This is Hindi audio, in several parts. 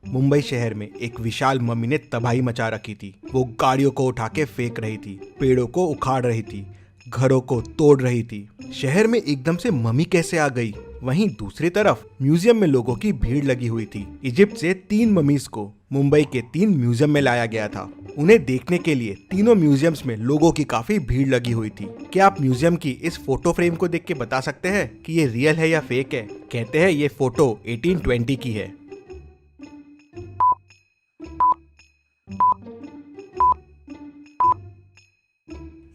मुंबई शहर में एक विशाल मम्मी ने तबाही मचा रखी थी। वो गाड़ियों को उठा के फेंक रही थी, पेड़ों को उखाड़ रही थी, घरों को तोड़ रही थी। शहर में एकदम से मम्मी कैसे आ गई? वहीं दूसरी तरफ म्यूजियम में लोगों की भीड़ लगी हुई थी। इजिप्ट से 3 ममीज को मुंबई के 3 म्यूजियम में लाया गया था। उन्हें देखने के लिए तीनों म्यूजियम्स में लोगों की काफी भीड़ लगी हुई थी। क्या आप म्यूजियम की इस फोटो फ्रेम को देख के बता सकते हैं कि ये रियल है या फेक है? कहते हैं ये फोटो 1820 की है।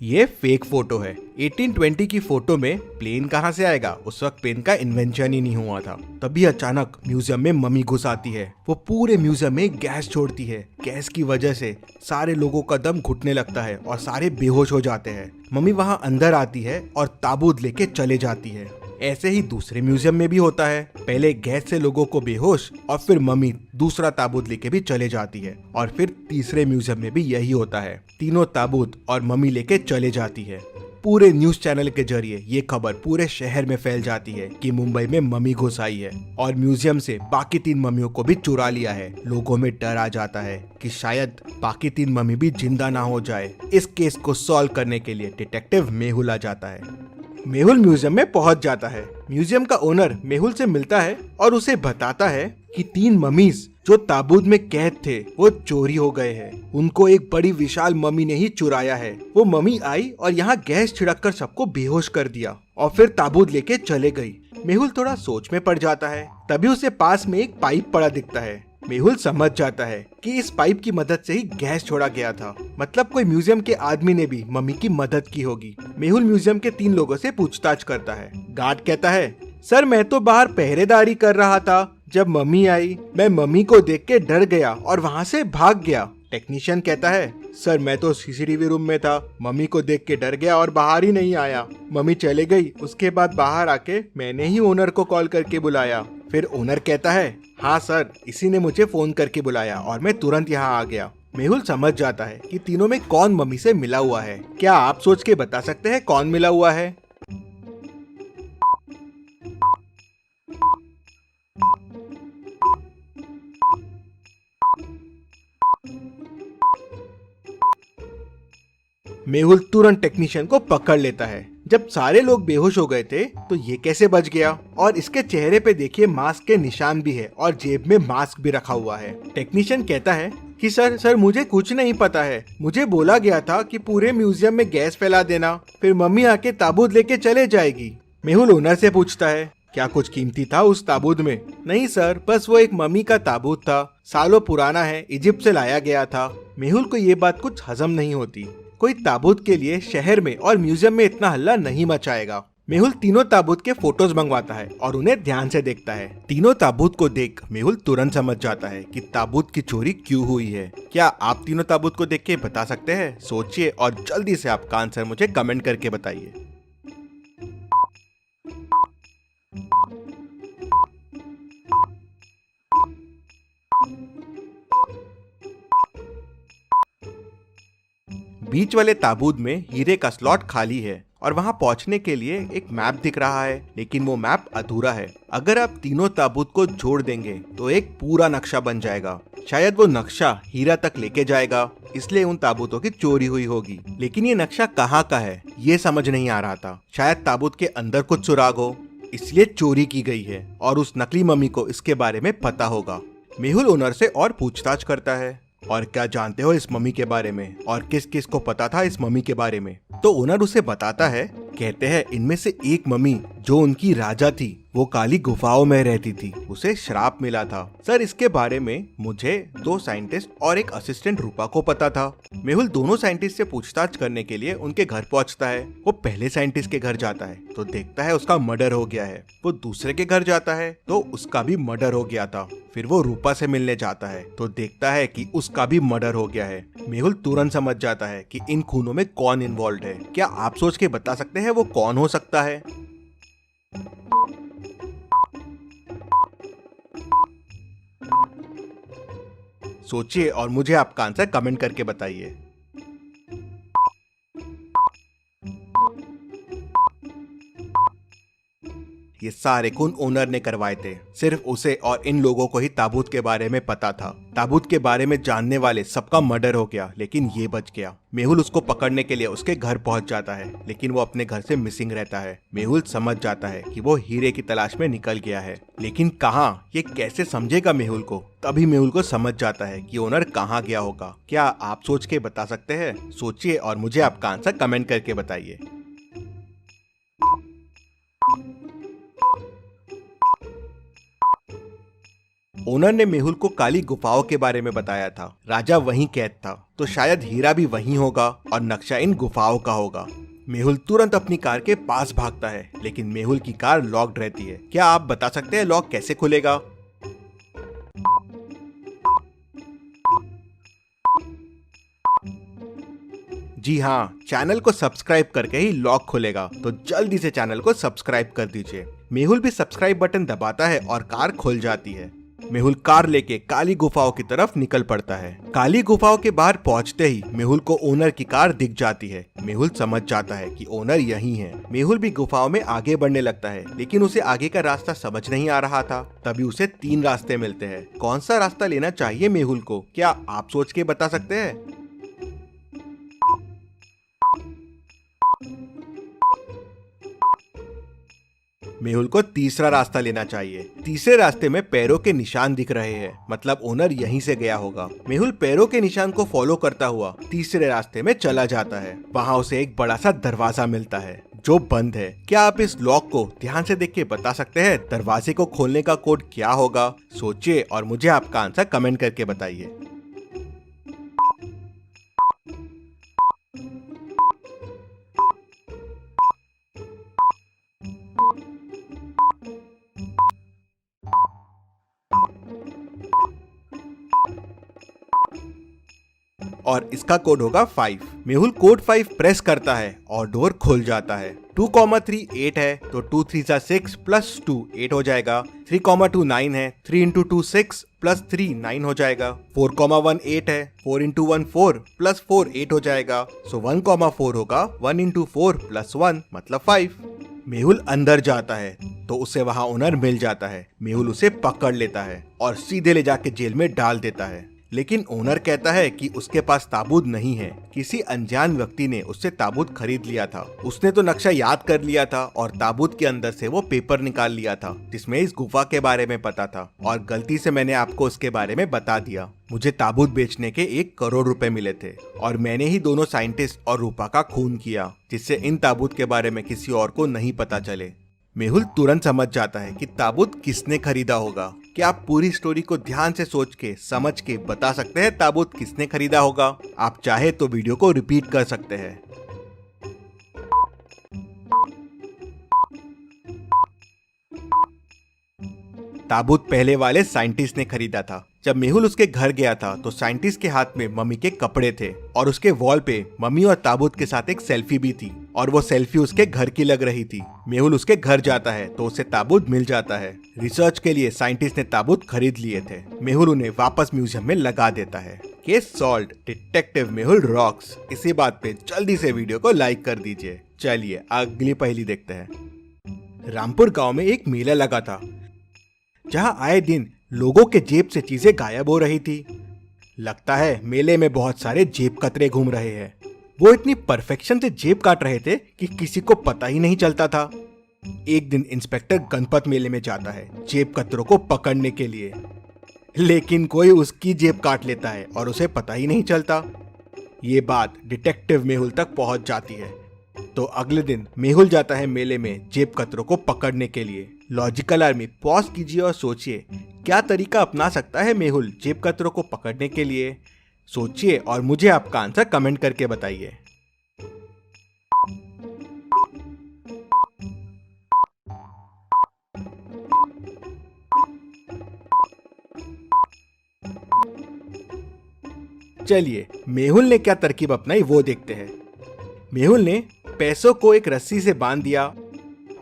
ये फेक फोटो है। 1820 की फोटो में प्लेन कहाँ से आएगा? उस वक्त प्लेन का इन्वेंशन ही नहीं हुआ था। तभी अचानक म्यूजियम में मम्मी घुस आती है। वो पूरे म्यूजियम में गैस छोड़ती है। गैस की वजह से सारे लोगों का दम घुटने लगता है और सारे बेहोश हो जाते हैं। मम्मी वहाँ अंदर आती है और ताबूत लेके चले जाती है। ऐसे ही दूसरे म्यूजियम में भी होता है। पहले गैस से लोगों को बेहोश और फिर मम्मी दूसरा ताबूत लेके भी चले जाती है और फिर तीसरे म्यूजियम में भी यही होता है। तीनों ताबूत और मम्मी लेके चले जाती है। पूरे न्यूज चैनल के जरिए ये खबर पूरे शहर में फैल जाती है कि मुंबई में मम्मी घुस आई है और म्यूजियम से बाकी 3 मम्मियों को भी चुरा लिया है। लोगों में डर आ जाता है कि शायद बाकी 3 मम्मी भी जिंदा ना हो जाए। इस केस को सॉल्व करने के लिए डिटेक्टिव मेहुल आ जाता है। मेहुल म्यूजियम में पहुंच जाता है। म्यूजियम का ओनर मेहुल से मिलता है और उसे बताता है कि 3 ममीज जो ताबूत में कैद थे वो चोरी हो गए हैं। उनको एक बड़ी विशाल मम्मी ने ही चुराया है। वो मम्मी आई और यहाँ गैस छिड़ककर सबको बेहोश कर दिया और फिर ताबूत लेके चले गई। मेहुल थोड़ा सोच में पड़ जाता है। तभी उसे पास में एक पाइप पड़ा दिखता है। मेहुल समझ जाता है कि इस पाइप की मदद से ही गैस छोड़ा गया था। मतलब कोई म्यूजियम के आदमी ने भी मम्मी की मदद की होगी। मेहुल म्यूजियम के 3 लोगों से पूछताछ करता है। गार्ड कहता है, सर मैं तो बाहर पहरेदारी कर रहा था। जब मम्मी आई मैं मम्मी को देख के डर गया और वहाँ से भाग गया। टेक्नीशियन कहता है, सर मैं तो सीसीटीवी रूम में था। मम्मी को देख के डर गया और बाहर ही नहीं आया। मम्मी चले गई। उसके बाद बाहर आके मैंने ही ओनर को कॉल करके बुलाया। फिर ओनर कहता है, हाँ सर इसी ने मुझे फोन करके बुलाया और मैं तुरंत यहाँ आ गया। मेहुल समझ जाता है कि तीनों में कौन मम्मी से मिला हुआ है। क्या आप सोच के बता सकते हैं कौन मिला हुआ है? मेहुल तुरंत टेक्नीशियन को पकड़ लेता है। जब सारे लोग बेहोश हो गए थे तो ये कैसे बच गया? और इसके चेहरे पे देखिए मास्क के निशान भी है और जेब में मास्क भी रखा हुआ है। टेक्नीशियन कहता है कि सर मुझे कुछ नहीं पता है। मुझे बोला गया था कि पूरे म्यूजियम में गैस फैला देना, फिर मम्मी आके ताबूत लेके चले जाएगी। मेहुल ओनर से पूछता है, क्या कुछ कीमती था उस ताबूत में? नहीं सर, बस वो एक मम्मी का ताबूत था। सालों पुराना है, इजिप्ट से लाया गया था। मेहुल को ये बात कुछ हजम नहीं होती। कोई ताबूत के लिए शहर में और म्यूजियम में इतना हल्ला नहीं मचाएगा। मेहुल तीनों ताबूत के फोटोज मंगवाता है और उन्हें ध्यान से देखता है। तीनों ताबूत को देख मेहुल तुरंत समझ जाता है कि ताबूत की चोरी क्यों हुई है। क्या आप तीनों ताबूत को देख के बता सकते हैं? सोचिए और जल्दी से आपका आंसर मुझे कमेंट करके बताइए। बीच वाले ताबूत में हीरे का स्लॉट खाली है और वहां पहुंचने के लिए एक मैप दिख रहा है, लेकिन वो मैप अधूरा है। अगर आप तीनों ताबूत को जोड़ देंगे तो एक पूरा नक्शा बन जाएगा। शायद वो नक्शा हीरा तक लेके जाएगा, इसलिए उन ताबूतों की चोरी हुई होगी। लेकिन ये नक्शा कहाँ का है ये समझ नहीं आ रहा था। शायद ताबूत के अंदर कुछ सुराग हो, इसलिए चोरी की गई है और उस नकली मम्मी को इसके बारे में पता होगा। मेहुल ओनर से और पूछताछ करता है, और क्या जानते हो इस मम्मी के बारे में और किस किस को पता था इस मम्मी के बारे में? तो ओनर उसे बताता है। कहते हैं इनमें से एक मम्मी जो उनकी राजा थी वो काली गुफाओं में रहती थी, उसे श्राप मिला था। सर इसके बारे में मुझे 2 साइंटिस्ट और एक असिस्टेंट रूपा को पता था। मेहुल दोनों साइंटिस्ट से पूछताछ करने के लिए उनके घर पहुंचता है। वो पहले साइंटिस्ट के घर जाता है तो देखता है उसका मर्डर हो गया है। वो दूसरे के घर जाता है तो उसका भी मर्डर हो गया था। फिर वो रूपा से मिलने जाता है तो देखता है कि उसका भी मर्डर हो गया है। मेहुल तुरंत समझ जाता है कि इन खूनों में कौन इन्वॉल्व है। क्या आप सोच के बता सकते हैं वो कौन हो सकता है? सोचिए और मुझे आपका आंसर कमेंट करके बताइए। ये सारे खून ओनर ने करवाए थे। सिर्फ उसे और इन लोगों को ही ताबूत के बारे में पता था। ताबूत के बारे में जानने वाले सबका मर्डर हो गया, लेकिन ये बच गया। मेहुल उसको पकड़ने के लिए उसके घर पहुंच जाता है, लेकिन वो अपने घर से मिसिंग रहता है। मेहुल समझ जाता है कि वो हीरे की तलाश में निकल गया है, लेकिन कहाँ, ये कैसे समझेगा मेहुल को? तभी मेहुल को समझ जाता है कि ओनर कहाँ गया होगा। क्या आप सोच के बता सकते हैं? सोचिए और मुझे आपका आंसर कमेंट करके बताइए। ओनर ने मेहुल को काली गुफाओं के बारे में बताया था। राजा वहीं कैद था, तो शायद हीरा भी वहीं होगा और नक्शा इन गुफाओं का होगा। मेहुल तुरंत अपनी कार के पास भागता है, लेकिन मेहुल की कार लॉक्ड रहती है। क्या आप बता सकते हैं लॉक कैसे खुलेगा? जी हाँ, चैनल को सब्सक्राइब करके ही लॉक खुलेगा, तो जल्दी से चैनल को सब्सक्राइब कर दीजिए। मेहुल भी सब्सक्राइब बटन दबाता है और कार खुल जाती है। मेहुल कार लेके काली गुफाओं की तरफ निकल पड़ता है। काली गुफाओं के बाहर पहुंचते ही मेहुल को ओनर की कार दिख जाती है। मेहुल समझ जाता है कि ओनर यही है। मेहुल भी गुफाओं में आगे बढ़ने लगता है, लेकिन उसे आगे का रास्ता समझ नहीं आ रहा था। तभी उसे 3 रास्ते मिलते हैं। कौन सा रास्ता लेना चाहिए मेहुल को? क्या आप सोच के बता सकते हैं? मेहुल को तीसरा रास्ता लेना चाहिए। तीसरे रास्ते में पैरों के निशान दिख रहे हैं, मतलब ओनर यहीं से गया होगा। मेहुल पैरों के निशान को फॉलो करता हुआ तीसरे रास्ते में चला जाता है। वहाँ उसे एक बड़ा सा दरवाजा मिलता है जो बंद है। क्या आप इस लॉक को ध्यान से देख के बता सकते हैं दरवाजे को खोलने का कोड क्या होगा? सोचिए और मुझे आपका आंसर कमेंट करके बताइए। और इसका कोड होगा 5। मेहुल कोड 5 प्रेस करता है और डोर खुल जाता है। 2,3 8 है, तो 2 3 6 प्लस 2 8 हो जाएगा। 3,2 9 है, 3 इंटू 2 6 प्लस 3 9 हो जाएगा। 4,1 8 है, 4 इंटू 1 4 प्लस 4 8 हो जाएगा। सो 1,4 होगा 1 इंटू 4 प्लस 1 मतलब 5। मेहुल अंदर जाता है तो उसे वहाँ ओनर मिल जाता है। मेहुल उसे पकड़ लेता है और सीधे ले जाके जेल में डाल देता है, लेकिन ओनर कहता है कि उसके पास ताबूत नहीं है। किसी अनजान व्यक्ति ने उससे ताबूत खरीद लिया था। उसने तो नक्शा याद कर लिया था और ताबूत के अंदर से वो पेपर निकाल लिया था जिसमें इस गुफा के बारे में पता था, और गलती से मैंने आपको उसके बारे में बता दिया। मुझे ताबूत बेचने के 1 करोड़ रुपए मिले थे और मैंने ही दोनों साइंटिस्ट और रूपा का खून किया, जिससे इन ताबूत के बारे में किसी और को नहीं पता चले। मेहुल तुरंत समझ जाता है कि ताबूत किसने खरीदा होगा। क्या आप पूरी स्टोरी को ध्यान से सोच के समझ के बता सकते हैं ताबूत किसने खरीदा होगा? आप चाहे तो वीडियो को रिपीट कर सकते हैं। ताबूत पहले वाले साइंटिस्ट ने खरीदा था। जब मेहुल उसके घर गया था तो साइंटिस्ट के हाथ में मम्मी के कपड़े थे और उसके वॉल पे मम्मी और ताबूत के साथ एक सेल्फी भी थी, और वो सेल्फी उसके घर की लग रही थी। मेहुल उसके घर जाता है तो उसे ताबूत मिल जाता है। रिसर्च के लिए साइंटिस्ट ने ताबूत खरीद लिए थे। मेहुल उन्हें वापस म्यूजियम में लगा देता है। Case solved, detective Mehul rocks. इसी बात पे जल्दी से वीडियो को लाइक कर दीजिए। चलिए अगली पहेली देखते हैं। रामपुर गाँव में एक मेला लगा था जहाँ आए दिन लोगों के जेब से चीजें गायब हो रही थी। लगता है मेले में बहुत सारे जेब कतरे घूम रहे हैं। वो इतनी परफेक्शन से जेब काट रहे थे कि किसी को पता ही नहीं चलता था। एक दिन इंस्पेक्टर गणपत मेले में जाता है जेब कतरों को पकड़ने के लिए, लेकिन कोई उसकी जेब काट लेता है और उसे पता ही नहीं चलता। ये बात डिटेक्टिव मेहुल तक पहुंच जाती है, तो अगले दिन मेहुल जाता है मेले में जेब कतरों को पकड़ने के लिए। लॉजिकल आर्मी पॉज कीजिए और सोचिए क्या तरीका अपना सकता है मेहुल जेब कतरों को पकड़ने के लिए। सोचिए और मुझे आपका आंसर कमेंट करके बताइए। चलिए मेहुल ने क्या तरकीब अपनाई वो देखते हैं। मेहुल ने पैसों को एक रस्सी से बांध दिया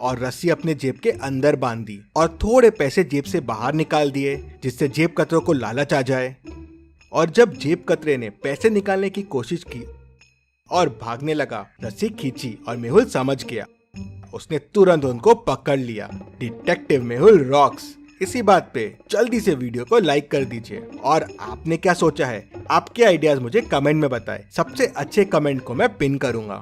और रस्सी अपने जेब के अंदर बांध दी और थोड़े पैसे जेब से बाहर निकाल दिए, जिससे जेब कतरों को लालच आ जाए। और जब जेब कतरे ने पैसे निकालने की कोशिश की और भागने लगा, रस्सी खींची और मेहुल समझ गया उसने तुरंत उनको पकड़ लिया। Detective Mehul rocks. इसी बात पे जल्दी से वीडियो को लाइक कर दीजिए। और आपने क्या सोचा है, आपके आइडियाज मुझे कमेंट में बताएं। सबसे अच्छे कमेंट को मैं पिन करूंगा।